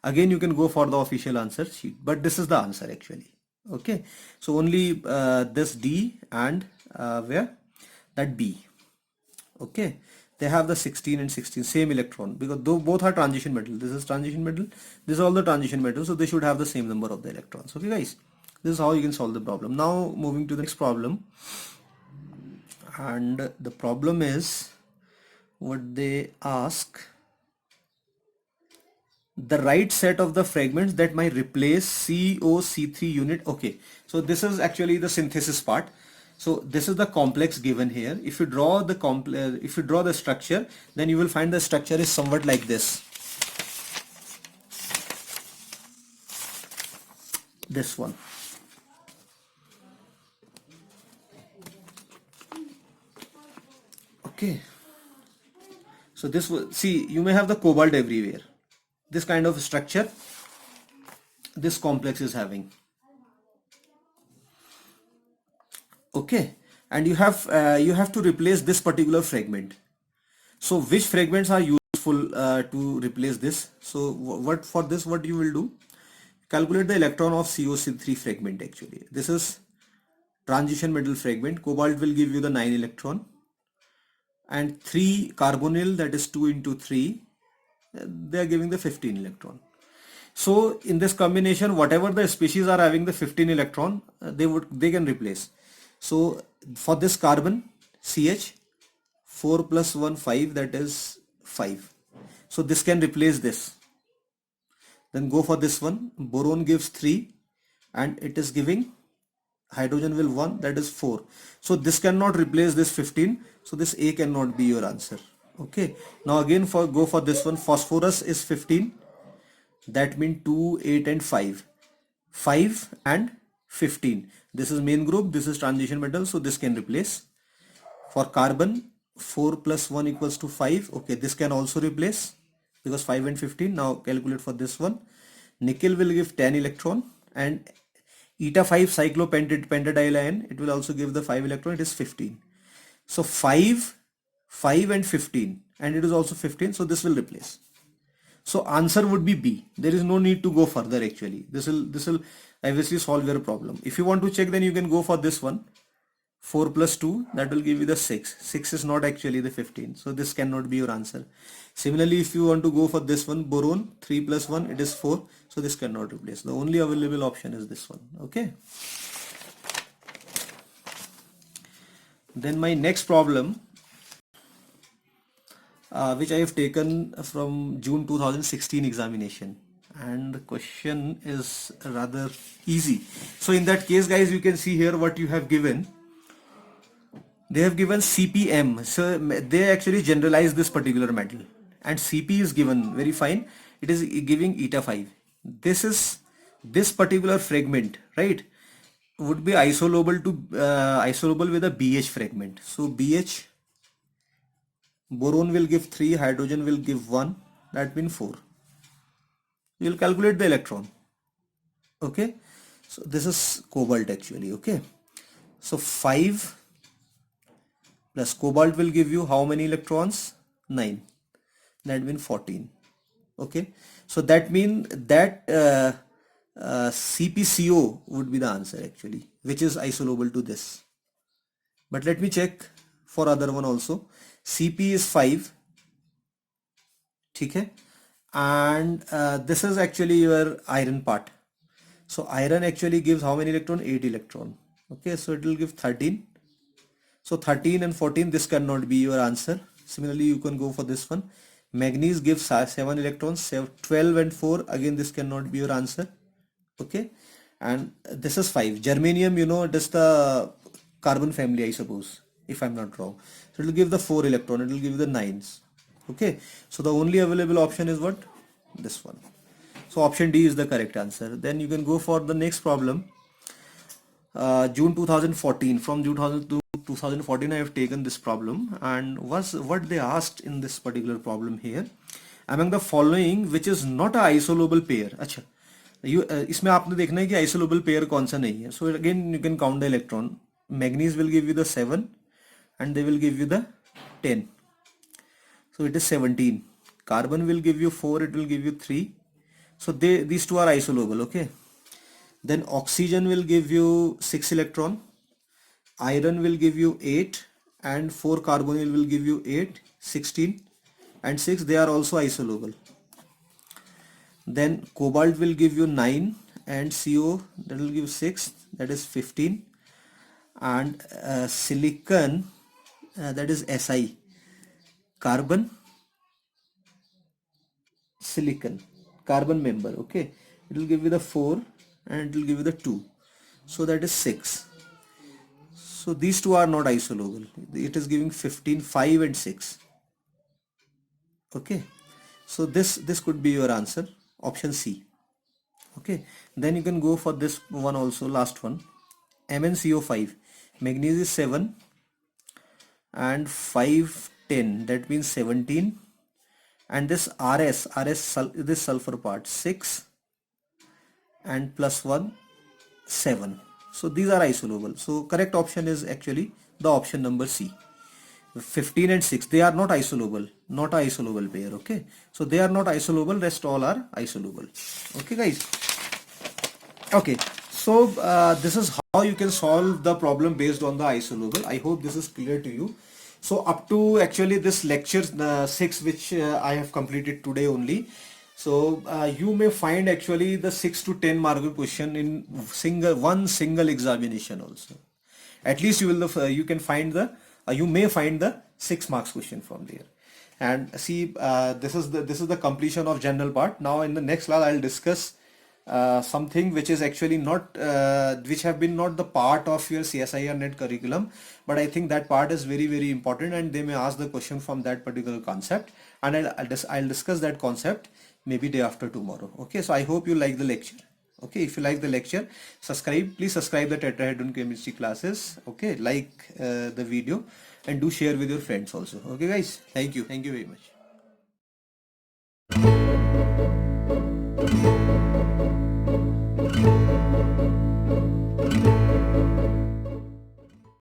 Again you can go for the official answer sheet, but this is the answer actually. Okay, so only this D and where that B. Okay, they have the 16 and 16 same electron because though both are transition metal. This is transition metal, this is all the transition metal, so they should have the same number of the electrons. Okay guys, this is how you can solve the problem. Now moving to the next problem, and the problem is what they ask: the right set of the fragments that might replace COC3 unit. Okay, so this is actually the synthesis part. So this is the complex given here. If you draw the structure, then you will find the structure is somewhat like this. This one. Okay. So this will, see, you may have the cobalt everywhere. This kind of structure this complex is having. Okay, and you have to replace this particular fragment. So which fragments are useful to replace this? So what for this, what you will do, calculate the electron of COC3 fragment. Actually this is transition metal fragment. Cobalt will give you the 9 electron and 3 carbonyl, that is 2 into 3, they are giving the 15 electron. So in this combination, whatever the species are having the 15 electron, they can replace. So for this carbon CH, 4 plus 1 5, that is 5. So this can replace this. Then go for this one. Boron gives 3 and it is giving hydrogen will 1, that is 4. So this cannot replace this 15. So this A cannot be your answer. Okay. Now again go for this one. Phosphorus is 15. That means 2, 8 and 5. 5 and 15. This is main group, this is transition metal, so this can replace. For carbon, 4 plus 1 equals to 5. Okay, this can also replace because 5 and 15. Now calculate for this one. Nickel will give 10 electron and eta 5 cyclopentadiol ion, it will also give the 5 electron, it is 15. So 5 and 15, and it is also 15, so this will replace. So answer would be B. There is no need to go further actually. This will obviously solve your problem. If you want to check, then you can go for this one. 4 plus 2, that will give you the 6. 6 is not actually the 15. So this cannot be your answer. Similarly, if you want to go for this one, boron, 3 plus 1, it is 4. So this cannot replace. The only available option is this one. Okay. Then my next problem. which I have taken from June 2016 examination, and the question is rather easy. So in that case, guys, you can see here what you have given. They have given CPM, so they actually generalize this particular metal, and CP is given very fine. It is giving eta 5. This particular fragment, right, would be isolable with a BH fragment. So BH, boron will give 3, hydrogen will give 1, that means 4. You will calculate the electron. Okay, so this is cobalt actually. Okay, so 5 plus cobalt will give you how many electrons? 9. That means 14. Okay, so that means that CpCO would be the answer actually, which is isolable to this. But let me check for other one also. Cp is 5. Okay, and this is actually your iron part. So iron actually gives how many electron? 8 electron. Okay, so it will give 13. So 13 and 14, this cannot be your answer. Similarly, you can go for this one. Manganese gives 7 electrons. 12 and 4, again this cannot be your answer. Okay, and this is 5. Germanium, you know, it is the carbon family, I suppose, if I'm not wrong. So it will give the 4 electron, it will give the 9s. Okay, so the only available option is what? This one. So option D is the correct answer. Then you can go for the next problem. June 2014. From June 2014 I have taken this problem, and what they asked in this particular problem here, among the following which is not a isolable pair. अच्छा, इसमें आपने देखना है कि isolable pair कौन सा नहीं है. So again you can count the electron. Manganese will give you the 7 and they will give you the 10. So it is 17. Carbon will give you 4, it will give you 3. So these two are isolable. Okay, then oxygen will give you 6 electron, iron will give you 8, and 4 carbonyl will give you 8, 16 and 6, they are also isolable. Then cobalt will give you 9, and CO, that will give 6, that is 15, and silicon, that is Si, carbon, silicon, carbon member. Okay, it will give you the 4 and it will give you the 2, so that is 6. So these two are not isolable. It is giving 15, 5 and 6. Okay, so this could be your answer, option C. Okay, then you can go for this one also, last one. MnCO5, magnesium is 7 and 5, 10, that means 17, and this this sulfur part 6 and plus 1, 7. So these are isolable. So correct option is actually the option number C. 15 and 6, they are not isolable, not a isolable pair. Okay, so they are not isolable, rest all are isolable. Okay guys, okay, so this is how you can solve the problem based on the isolable. I hope this is clear to you. So up to actually this lecture 6 which I have completed today only. So you may find actually the 6 to 10 mark question in one single examination also. At least you will you can find the you may find the 6 marks question from there. And see, this is the completion of general part. Now in the next class I'll discuss something which is actually not which have been not the part of your CSIR net curriculum, but I think that part is very, very important, and they may ask the question from that particular concept, and I'll discuss that concept maybe day after tomorrow. Okay, so I hope you like the lecture. Okay, if you like the lecture, please subscribe the Tetrahedron Chemistry classes. Okay, like the video and do share with your friends also. Okay guys, thank you very much.